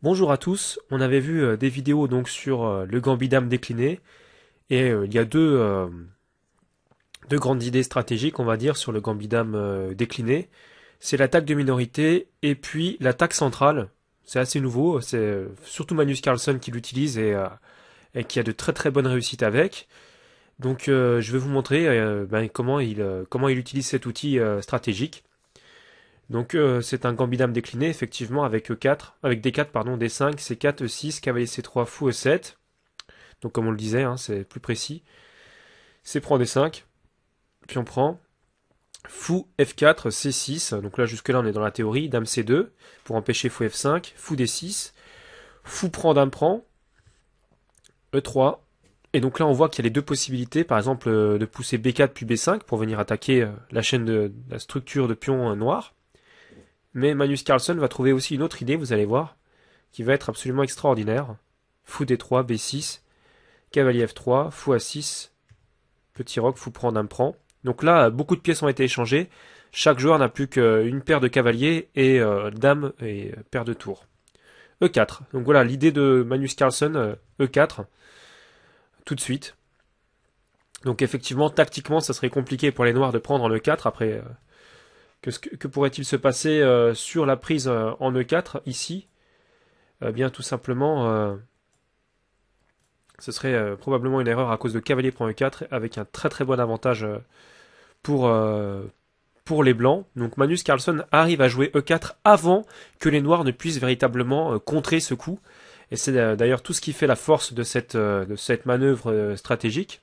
Bonjour à tous, on avait vu des vidéos donc sur le gambit dame décliné et il y a deux grandes idées stratégiques on va dire sur le gambit dame décliné. C'est l'attaque de minorité et puis l'attaque centrale. C'est assez nouveau, c'est surtout Magnus Carlsen qui l'utilise et qui a de très très bonnes réussites avec. Donc je vais vous montrer comment il utilise cet outil stratégique. Donc c'est un gambit dame décliné effectivement avec E4, avec D4 pardon, D5, C4, E6, cavalier C3, fou E7. Donc comme on le disait, hein, c'est plus précis. C prend D5, puis on prend fou F4, C6. Donc là jusque là on est dans la théorie. Dame C2 pour empêcher fou F5, fou D6, fou prend dame prend, E3. Et donc là on voit qu'il y a les deux possibilités, par exemple de pousser B4 puis B5 pour venir attaquer la chaîne de la structure de pion noir. Mais Magnus Carlsen va trouver aussi une autre idée, vous allez voir, qui va être absolument extraordinaire. Fou D3, B6, cavalier F3, fou A6, petit roc, fou prend, dame prend. Donc là, beaucoup de pièces ont été échangées. Chaque joueur n'a plus qu'une paire de cavaliers et dame et paire de tours. E4. Donc voilà l'idée de Magnus Carlsen, E4, tout de suite. Donc effectivement, tactiquement, ça serait compliqué pour les noirs de prendre en E4 après. Que pourrait-il se passer sur la prise en E4 ici? Bien tout simplement, ce serait probablement une erreur à cause de cavalier prend E4 avec un très très bon avantage pour, euh, pour les blancs. Donc Magnus Carlsen arrive à jouer E4 avant que les noirs ne puissent véritablement contrer ce coup. Et c'est d'ailleurs tout ce qui fait la force de cette manœuvre stratégique.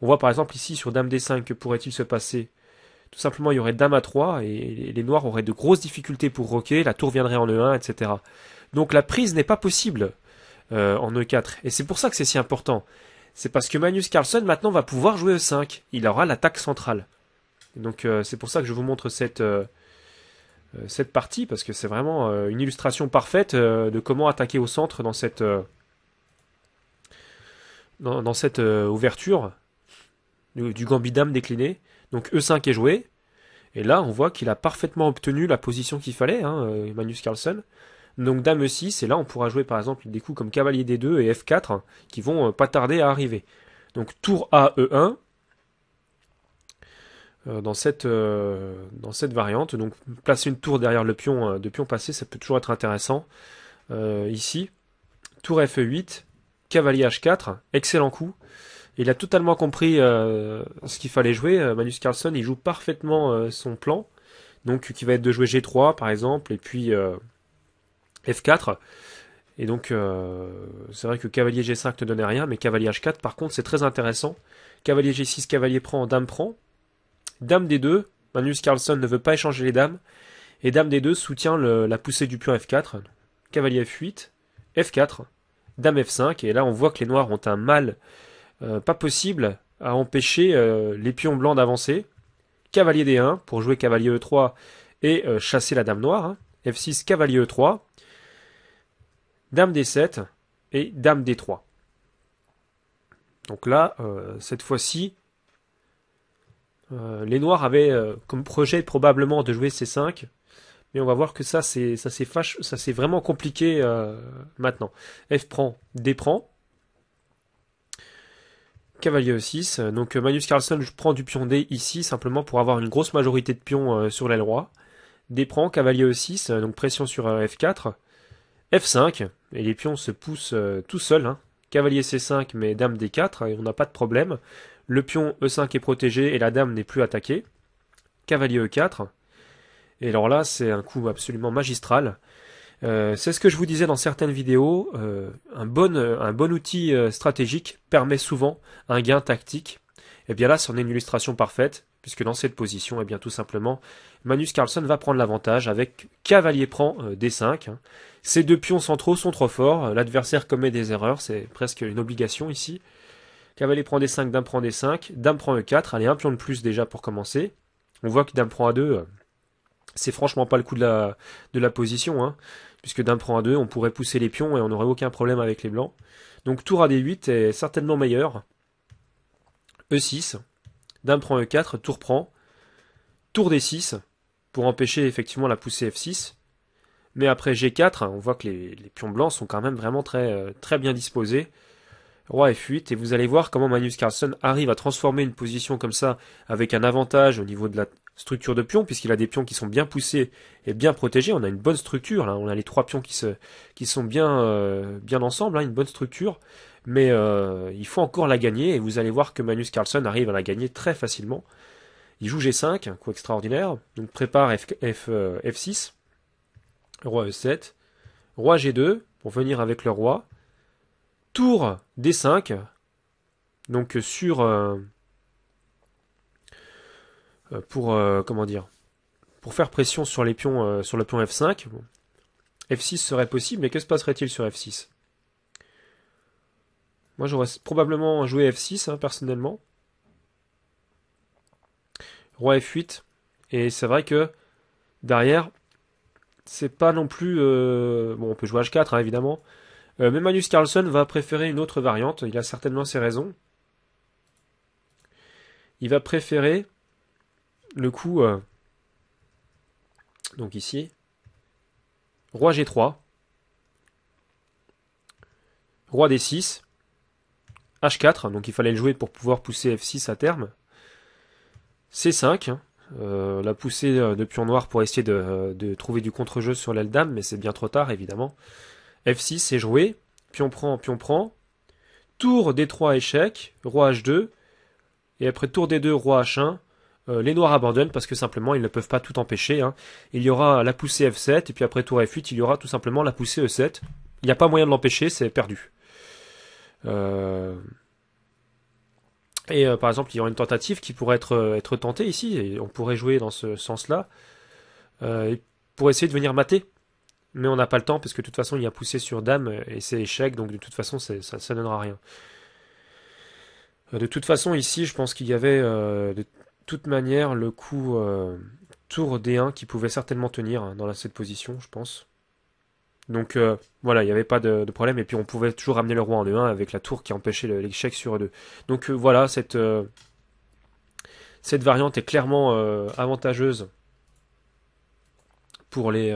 On voit par exemple ici sur Dame D5 que pourrait-il se passer? Tout simplement, il y aurait Dame A3 et les noirs auraient de grosses difficultés pour roquer, la tour viendrait en E1, etc. Donc la prise n'est pas possible en E4. Et c'est pour ça que c'est si important. C'est parce que Magnus Carlsen maintenant va pouvoir jouer E5. Il aura l'attaque centrale. Et donc c'est pour ça que je vous montre cette partie, parce que c'est vraiment une illustration parfaite de comment attaquer au centre dans cette ouverture du gambit dame décliné. Donc E5 est joué. Et là, on voit qu'il a parfaitement obtenu la position qu'il fallait, hein, Magnus Carlsen. Donc Dame E6, et là on pourra jouer par exemple des coups comme cavalier D2 et F4 qui vont pas tarder à arriver. Donc tour A E1 dans cette variante. Donc placer une tour derrière le pion de pion passé, ça peut toujours être intéressant. Ici, tour Fe8, cavalier H4, excellent coup. Il a totalement compris ce qu'il fallait jouer. Magnus Carlsen, il joue parfaitement son plan. Donc qui va être de jouer G3 par exemple, et puis F4. Et donc c'est vrai que cavalier G5 ne donnait rien, mais cavalier H4 par contre c'est très intéressant. Cavalier G6, cavalier prend, dame prend. Dame D2, Magnus Carlsen ne veut pas échanger les dames. Et dame D2 soutient la poussée du pion F4. Cavalier F8, F4, dame F5. Et là on voit que les noirs ont un mal pas possible à empêcher les pions blancs d'avancer. Cavalier D1 pour jouer cavalier E3 et chasser la dame noire. Hein. F6, cavalier E3. Dame D7 et Dame D3. Donc là, cette fois-ci, les noirs avaient comme projet probablement de jouer C5, mais on va voir que ça c'est vraiment compliqué maintenant. F prend, D prend, cavalier E6. Donc Magnus Carlsen prend du pion D ici simplement pour avoir une grosse majorité de pions sur l'aile roi. D prend, cavalier E6, donc pression sur F4. F5, et les pions se poussent tout seuls. Hein. Cavalier C5, mais dame D4, et on n'a pas de problème. Le pion E5 est protégé et la dame n'est plus attaquée. Cavalier E4. Et alors là, c'est un coup absolument magistral. C'est ce que je vous disais dans certaines vidéos. Un bon outil stratégique permet souvent un gain tactique. Et bien là, c'en est une illustration parfaite, puisque dans cette position, eh bien tout simplement, Magnus Carlsen va prendre l'avantage avec cavalier prend D5. Hein. Ces deux pions centraux sont trop forts, l'adversaire commet des erreurs, c'est presque une obligation ici. Cavalier prend D5, dame prend D5, dame prend E4, allez un pion de plus déjà pour commencer. On voit que dame prend A2, c'est franchement pas le coup de la position, hein, puisque dame prend A2, on pourrait pousser les pions et on n'aurait aucun problème avec les blancs. Donc tour AD8 est certainement meilleur. E6, dame prend E4, tour prend, tour D6, pour empêcher effectivement la poussée F6. Mais après G4, on voit que les pions blancs sont quand même vraiment très bien disposés. Roi F8, et vous allez voir comment Magnus Carlsen arrive à transformer une position comme ça avec un avantage au niveau de la structure de pions, puisqu'il a des pions qui sont bien poussés et bien protégés. On a une bonne structure, là. On a les trois pions qui sont bien ensemble, hein, une bonne structure. Mais il faut encore la gagner, et vous allez voir que Magnus Carlsen arrive à la gagner très facilement. Il joue G5, un coup extraordinaire, donc prépare F6, roi E7, roi G2, pour venir avec le roi, tour D5, donc comment dire, pour faire pression sur les pions, sur le pion F5. Bon. F6 serait possible, mais que se passerait-il sur F6? Moi, j'aurais probablement joué F6, hein, personnellement. Roi F8, et c'est vrai que derrière, c'est pas non plus... bon, on peut jouer H4, hein, évidemment. Mais Magnus Carlsen va préférer une autre variante, il a certainement ses raisons. Il va préférer le coup... donc ici, roi G3, roi D6, H4, donc il fallait le jouer pour pouvoir pousser F6 à terme. C5, la poussée de pion noir pour essayer de trouver du contre-jeu sur l'aile dame, mais c'est bien trop tard évidemment. F6 c'est joué, pion prend. Tour D3 échec, roi H2, et après tour D2, roi H1, les noirs abandonnent parce que simplement ils ne peuvent pas tout empêcher. Hein. Il y aura la poussée F7, et puis après tour F8, il y aura tout simplement la poussée E7. Il n'y a pas moyen de l'empêcher, c'est perdu. Par exemple, il y aura une tentative qui pourrait être tentée ici, et on pourrait jouer dans ce sens-là, pour essayer de venir mater. Mais on n'a pas le temps, parce que de toute façon, il y a poussé sur dame, et c'est échec, donc de toute façon, ça donnera rien. De toute façon, ici, je pense qu'il y avait de toute manière le coup tour D1 qui pouvait certainement tenir hein, dans cette position, je pense. Donc voilà, il n'y avait pas de problème, et puis on pouvait toujours ramener le roi en E1 avec la tour qui empêchait l'échec sur E2. Donc voilà, cette variante est clairement avantageuse pour les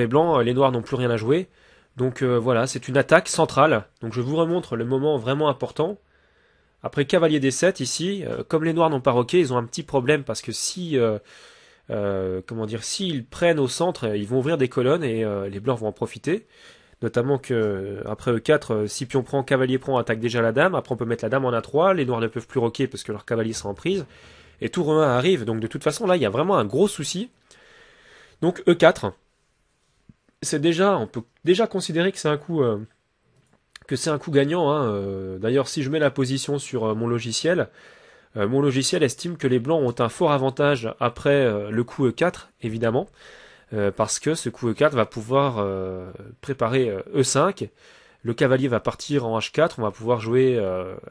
blancs. Les noirs n'ont plus rien à jouer. Donc voilà, c'est une attaque centrale. Donc je vous remontre le moment vraiment important. Après cavalier D7 ici, comme les noirs n'ont pas roqué, ils ont un petit problème parce que comment dire, s'ils prennent au centre, ils vont ouvrir des colonnes et les blancs vont en profiter. Notamment que après E4, si pion prend, cavalier prend, attaque déjà la dame. Après on peut mettre la dame en A3, les noirs ne peuvent plus roquer parce que leur cavalier sera en prise. Et tour E1 arrive, donc de toute façon là il y a vraiment un gros souci. Donc E4, on peut déjà considérer que c'est un coup gagnant. Hein. D'ailleurs si je mets la position sur mon logiciel estime que les blancs ont un fort avantage après le coup E4, évidemment, parce que ce coup E4 va pouvoir préparer E5, le cavalier va partir en H4, on va pouvoir jouer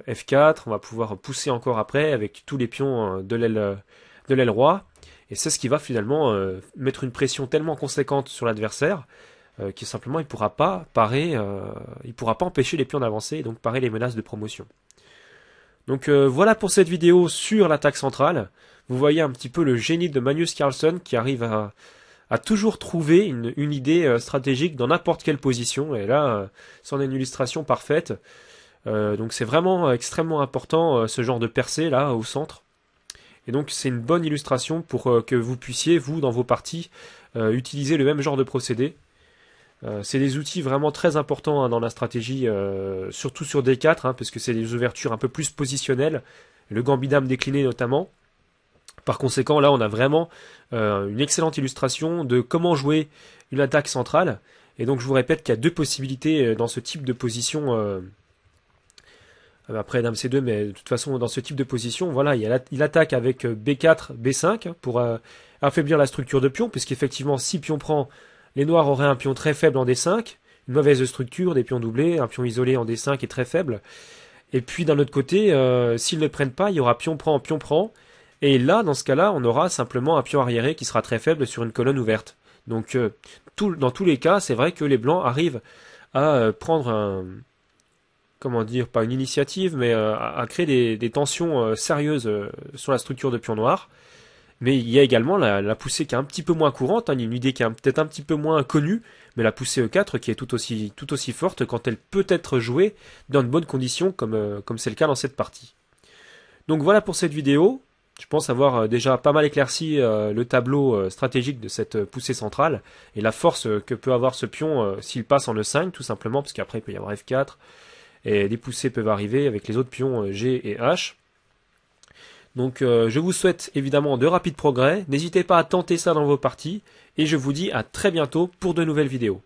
F4, on va pouvoir pousser encore après avec tous les pions de l'aile roi, et c'est ce qui va finalement mettre une pression tellement conséquente sur l'adversaire que simplement il pourra pas il pourra pas empêcher les pions d'avancer et donc parer les menaces de promotion. Donc voilà pour cette vidéo sur l'attaque centrale. Vous voyez un petit peu le génie de Magnus Carlsen qui arrive à toujours trouver une idée stratégique dans n'importe quelle position. Et là, c'en est une illustration parfaite. Donc c'est vraiment extrêmement important ce genre de percée là au centre. Et donc c'est une bonne illustration pour que vous puissiez, vous, dans vos parties, utiliser le même genre de procédé. C'est des outils vraiment très importants hein, dans la stratégie, surtout sur D4, hein, parce que c'est des ouvertures un peu plus positionnelles, le gambit dame décliné notamment. Par conséquent, là, on a vraiment une excellente illustration de comment jouer une attaque centrale. Et donc, je vous répète qu'il y a deux possibilités dans ce type de position. Après dame C2, mais de toute façon, dans ce type de position, voilà, il attaque avec B4, B5 pour affaiblir la structure de pion, puisqu'effectivement, si pion prend, les noirs auraient un pion très faible en D5, une mauvaise structure, des pions doublés, un pion isolé en D5 est très faible. Et puis d'un autre côté, s'ils ne prennent pas, il y aura pion prend. Et là, dans ce cas-là, on aura simplement un pion arriéré qui sera très faible sur une colonne ouverte. Donc dans tous les cas, c'est vrai que les blancs arrivent à prendre comment dire, pas une initiative, mais à créer des tensions sérieuses sur la structure de pion noir. Mais il y a également la poussée qui est un petit peu moins courante, hein, une idée qui est peut-être un petit peu moins connue, mais la poussée E4 qui est tout aussi forte quand elle peut être jouée dans de bonnes conditions comme c'est le cas dans cette partie. Donc voilà pour cette vidéo. Je pense avoir déjà pas mal éclairci le tableau stratégique de cette poussée centrale et la force que peut avoir ce pion s'il passe en E5 tout simplement, parce qu'après il peut y avoir F4 et des poussées peuvent arriver avec les autres pions G et H. Donc je vous souhaite évidemment de rapides progrès, n'hésitez pas à tenter ça dans vos parties et je vous dis à très bientôt pour de nouvelles vidéos.